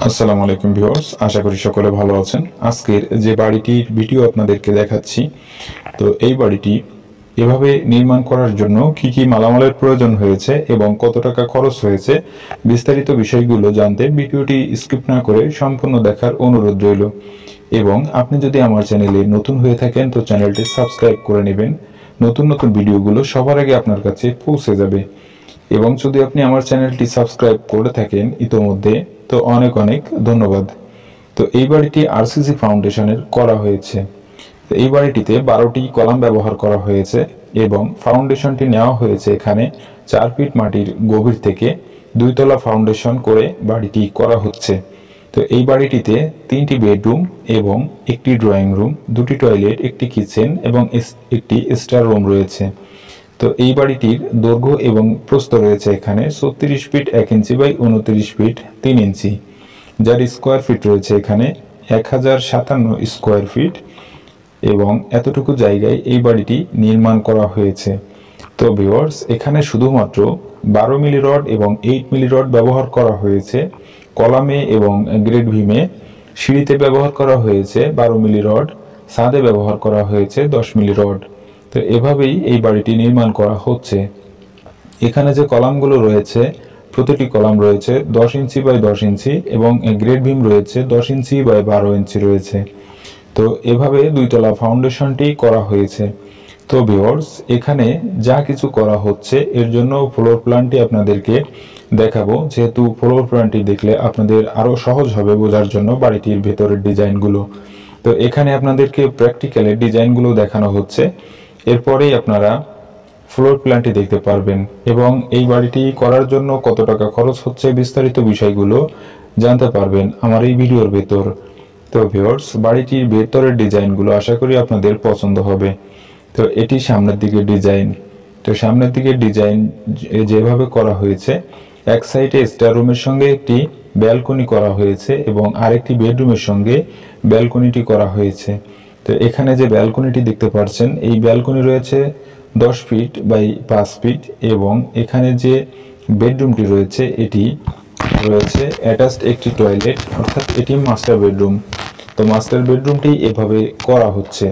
আসসালামু আলাইকুম ভিউয়ার্স, আশা করি সকলে ভালো আছেন। আজকের যে বাড়িটির ভিডিও আপনাদেরকে দেখাচ্ছি, তো এই বাড়িটি এভাবে নির্মাণ করার জন্য কি কি মালামালের প্রয়োজন হয়েছে এবং কত টাকা খরচ হয়েছে, বিস্তারিত বিষয়গুলো জানতে ভিডিওটি স্কিপ না করে সম্পূর্ণ দেখার অনুরোধ রইল। এবং আপনি যদি আমার চ্যানেলে নতুন হয়ে থাকেন তো চ্যানেলটি সাবস্ক্রাইব করে নেবেন, নতুন নতুন ভিডিওগুলো সবার আগে আপনার কাছে পৌঁছে যাবে। এবং যদি আপনি আমার চ্যানেলটি সাবস্ক্রাইব করে থাকেন ইতোমধ্যে, তো অনেক অনেক ধন্যবাদ। তো এই বাড়িটি আরসিসি ফাউন্ডেশনের করা হয়েছে। তো এই বাড়িটিতে 12টি কলাম ব্যবহার করা হয়েছে এবং ফাউন্ডেশনটি নেওয়া হয়েছে এখানে 4 ফিট মাটির গভীর থেকে। 2 তলা ফাউন্ডেশন করে বাড়িটি করা হচ্ছে। তো এই বাড়িটিতে 3টি বেডরুম এবং একটি ড্রয়িং রুম, 2টি টয়লেট, একটি কিচেন এবং একটি স্টার রুম রয়েছে। তো এই বাড়িটির দৈর্ঘ্য এবং প্রস্থ রয়েছে এখানে 36 ফিট 1 ইঞ্চি বাই 29 ফিট 3 ইঞ্চি, যার স্কোয়ার ফিট রয়েছে এখানে 1057 স্কোয়ার ফিট। এবং এতটুকু জায়গায় এই বাড়িটি নির্মাণ করা হয়েছে। তো ভিউয়ার্স, এখানে শুধুমাত্র 12 মিলি রড এবং 8 মিলি রড ব্যবহার করা হয়েছে কলামে এবং গ্রেড ভীমে। সিঁড়িতে ব্যবহার করা হয়েছে 12 মিলি রড, ছাদে ব্যবহার করা হয়েছে 10 মিলি রড। তো এভাবেই এই বাড়িটি নির্মাণ করা হচ্ছে। এখানে যে কলামগুলো রয়েছে, প্রতিটি কলাম রয়েছে 10 ইঞ্চি বাই 10 ইঞ্চি এবং গ্রেড ভীম রয়েছে 10 ইঞ্চি বাই 12 ইঞ্চি রয়েছে। তো এভাবে 2 তলা ফাউন্ডেশনটি করা হয়েছে। তো ভিউয়ার্স, এখানে যা কিছু করা হচ্ছে এর জন্য ফ্লোর প্ল্যানটি আপনাদেরকে দেখাবো, যেহেতু ফ্লোর প্ল্যানটি দেখলে আপনাদের আরো সহজ হবে বোঝার জন্য বাড়িটির ভেতরের ডিজাইনগুলো। তো এখানে আপনাদেরকে প্র্যাকটিক্যালি ডিজাইনগুলো দেখানো হচ্ছে, এরপরেই আপনারা ফ্লোর প্ল্যানটি দেখতে পারবেন এবং এই বাড়িটি করার জন্য কত টাকা খরচ হচ্ছে বিস্তারিত বিষয়গুলো জানতে পারবেন আমার এই ভিডিওর ভেতর। তো ভিউয়ার্স, বাড়িটির ভেতরের ডিজাইনগুলো আশা করি আপনাদের পছন্দ হবে। তো এটি সামনের দিকে ডিজাইন। তো সামনের দিকে ডিজাইন যেভাবে করা হয়েছে, এক সাইডে স্টার রুমের সঙ্গে একটি ব্যালকনি করা হয়েছে এবং আরেকটি বেডরুমের সঙ্গে ব্যালকনিটি করা হয়েছে। তো এখানে যে ব্যালকনিটি দেখতে পাচ্ছেন, এই ব্যালকনি রয়েছে 10 ফিট বাই 5 ফিট এবং এখানে যে বেডরুমটি রয়েছে এটি রয়েছে অ্যাটাচড একটি টয়লেট, অর্থাৎ এটি মাস্টার বেডরুম। তো মাস্টার বেডরুমটি এভাবে করা হচ্ছে।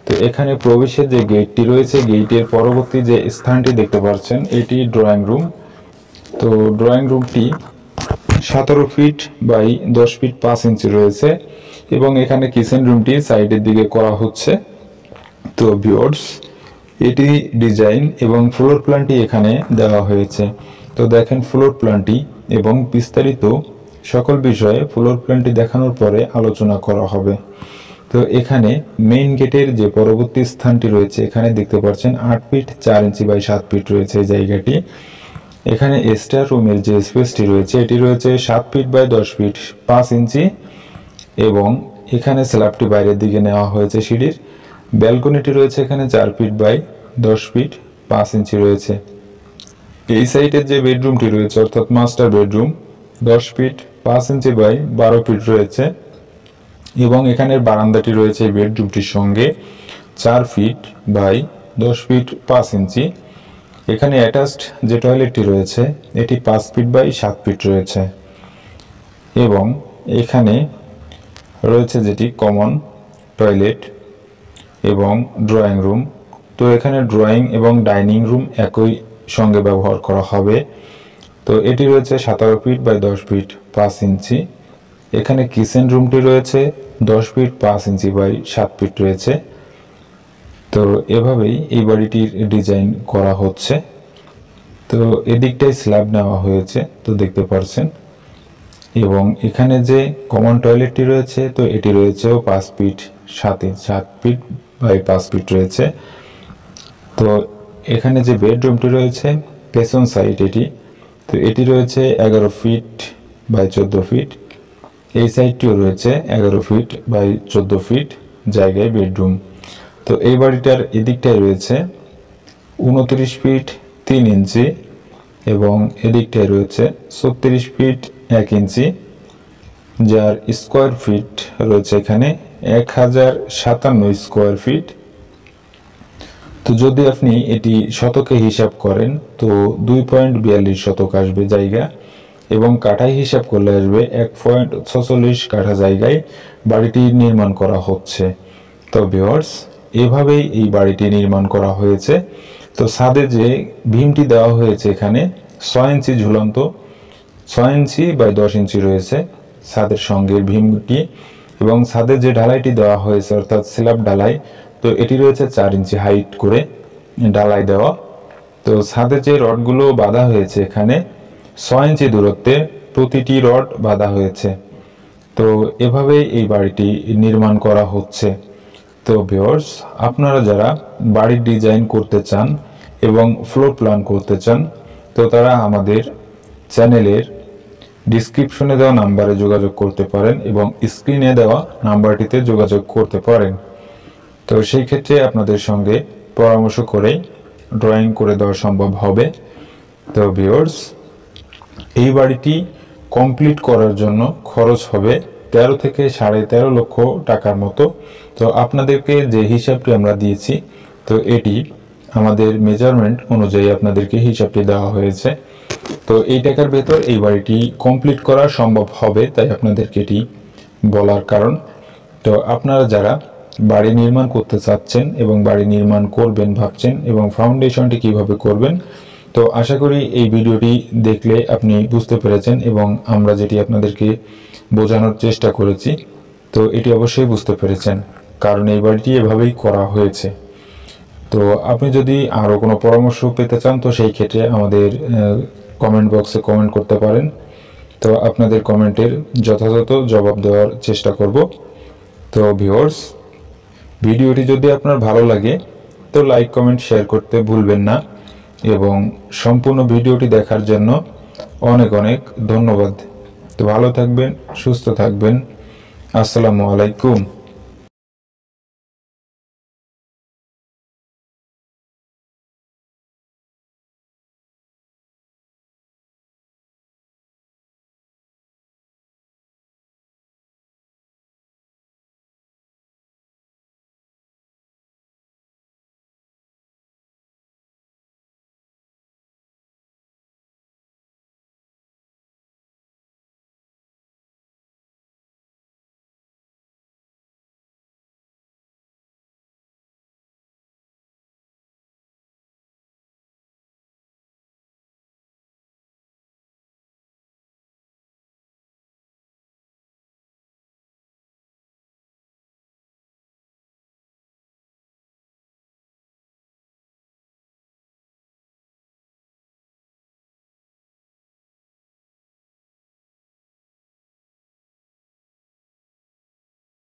তো এখানে প্রবেশের যে গেটটি রয়েছে, গেটের পরবর্তী যে স্থানটি দেখতে পাচ্ছেন এটি ড্রয়িং রুম। তো ড্রয়িং রুমটি 17 ফিট বাই 10 ফিট 5 ইঞ্চি রয়েছে এবং এখানে কিচেন রুমটি সাইডের দিকে করা হচ্ছে। তো ভিউয়ার্স, এটি ডিজাইন এবং ফ্লোর প্ল্যানটি এখানে দেওয়া হয়েছে। তো দেখেন ফ্লোর প্ল্যানটি এবং বিস্তারিত সকল বিষয়ে ফ্লোর প্ল্যানটি দেখানোর পরে আলোচনা করা হবে। তো এখানে মেইন গেটের যে পরবর্তী স্থানটি রয়েছে, এখানে দেখতে পাচ্ছেন 8 ফিট 4 ইঞ্চি বাই 7 ফিট রয়েছে এই জায়গাটি। এখানে স্টার রুমের যে স্পেসটি রয়েছে এটি রয়েছে 7 ফিট বাই 10 ফিট 5 ইঞ্চি এবং এখানে স্ল্যাবটি বাইরের দিকে নেওয়া হয়েছে সিঁড়ির। ব্যালকনিটি রয়েছে এখানে 4 ফিট বাই 10 ফিট 5 ইঞ্চি রয়েছে। এই সাইডের যে বেডরুমটি রয়েছে অর্থাৎ master bedroom 10 feet 5 inch by 12 feet রয়েছে এবং এখানের বারান্দাটি রয়েছে এই বেডরুমটির সঙ্গে 4 ফিট বাই 10 ফিট 5 ইঞ্চি। এখানে অ্যাটাচড যে টয়লেটটি রয়েছে এটি 5 ফিট বাই 7 ফিট রয়েছে এবং এখানে রয়েছে যেটি কমন টয়লেট এবং ড্রয়িং রুম। তো এখানে ড্রয়িং এবং ডাইনিং রুম একই সঙ্গে ব্যবহার করা হবে। তো এটি রয়েছে 17 ফিট বাই 10 ফিট 5 ইঞ্চি। এখানে কিচেন রুমটি রয়েছে 10 ফিট 5 ইঞ্চি বাই 7 ফিট রয়েছে। তো এভাবেই এই বাড়িটির ডিজাইন করা হচ্ছে। তো এদিকটাই স্ল্যাব নেওয়া হয়েছে, তো দেখতে পাচ্ছেন। এবং এখানে যে কমন টয়লেটটি রয়েছে তো এটি রয়েছেও 5 ফিট 7 ফিট বাই 5 ফিট রয়েছে। তো এখানে যে বেডরুমটি রয়েছে পেছন সাইড এটি, তো এটি রয়েছে 11 ফিট বাই 14 ফিট। এই সাইডটিও রয়েছে 11 ফিট বাই 14 ফিট জায়গায় বেডরুম। তো এই বাড়িটার এদিকটায় রয়েছে 29 ফিট 3 ইঞ্চি এবং এদিকটায় রয়েছে 36 ফিট 1 ইঞ্চি, যার স্কোয়ার ফিট রয়েছে এখানে 1057 স্কোয়ার ফিট। তো যদি আপনি এটি শতকে হিসাব করেন তো 2.42 শতক আসবে জায়গা এবং কাঠায় হিসাব করলে আসবে 1.46 কাঠা জায়গায় বাড়িটি নির্মাণ করা হচ্ছে। তো ভিউয়ার্স, এভাবেই এই বাড়িটি নির্মাণ করা হয়েছে। তো ছাদে যে ভীমটি দেওয়া হয়েছে এখানে 6 ইঞ্চি ঝুলন্ত, 6 ইঞ্চি বাই 10 ইঞ্চি রয়েছে ছাদের সঙ্গে ভীমটি, এবং ছাদে যে ঢালাইটি দেওয়া হয়েছে অর্থাৎ স্ল্যাব ঢালাই, তো এটি রয়েছে 4 ইঞ্চি হাইট করে ঢালাই দেওয়া। তো ছাদে যে রডগুলো বাঁধা হয়েছে এখানে 6 ইঞ্চি দূরত্বে প্রতিটি রড বাঁধা হয়েছে। তো এভাবে এই বাড়িটি নির্মাণ করা হচ্ছে। তো ভিউয়ার্স, আপনারা যারা বাড়ির ডিজাইন করতে চান এবং ফ্লোর প্ল্যান করতে চান, তো তারা আমাদের চ্যানেলের ডিসক্রিপশনে দেওয়া নাম্বারে যোগাযোগ করতে পারেন এবং স্ক্রিনে দেওয়া নাম্বারটিতে যোগাযোগ করতে পারেন। তো সেই ক্ষেত্রে আপনাদের সঙ্গে পরামর্শ করে ড্রয়িং করে দেওয়া সম্ভব হবে। তো ভিউয়ার্স, এই বাড়িটি কমপ্লিট করার জন্য খরচ হবে 13 থেকে 13.5 লক্ষ টাকার মতো। তো আপনাদেরকে যে হিসাবটি আমরা দিয়েছি, তো এটি আমাদের মেজারমেন্ট অনুযায়ী আপনাদেরকে হিসাবটি দেওয়া হয়েছে। তো এই টাকার ভেতর এই বাড়িটি কমপ্লিট করা সম্ভব হবে, তাই আপনাদেরকে এটি বলার কারণ। তো আপনারা যারা বাড়ি নির্মাণ করতে চাচ্ছেন এবং বাড়ি নির্মাণ করবেন ভাবছেন এবং ফাউন্ডেশনটি কিভাবে করবেন, তো আশা করি এই ভিডিওটি দেখলে আপনি বুঝতে পেরেছেন এবং আমরা যেটি আপনাদেরকে বোঝানোর চেষ্টা করেছি, তো এটি অবশ্যই বুঝতে পেরেছেন, কারণ এই বাড়িটি এভাবেই করা হয়েছে। তো আপনি যদি আরও কোনো পরামর্শ পেতে চান, তো সেই ক্ষেত্রে আমাদের কমেন্ট বক্সে কমেন্ট করতে পারেন। তো আপনাদের কমেন্টের যথাযথ জবাব দেওয়ার চেষ্টা করব। তো ভিউয়ার্স, ভিডিওটি যদি আপনার ভালো লাগে তো লাইক কমেন্ট শেয়ার করতে ভুলবেন না, এবং সম্পূর্ণ ভিডিওটি দেখার জন্য অনেক অনেক ধন্যবাদ। তো ভালো থাকবেন, সুস্থ থাকবেন। আসসালামু আলাইকুম।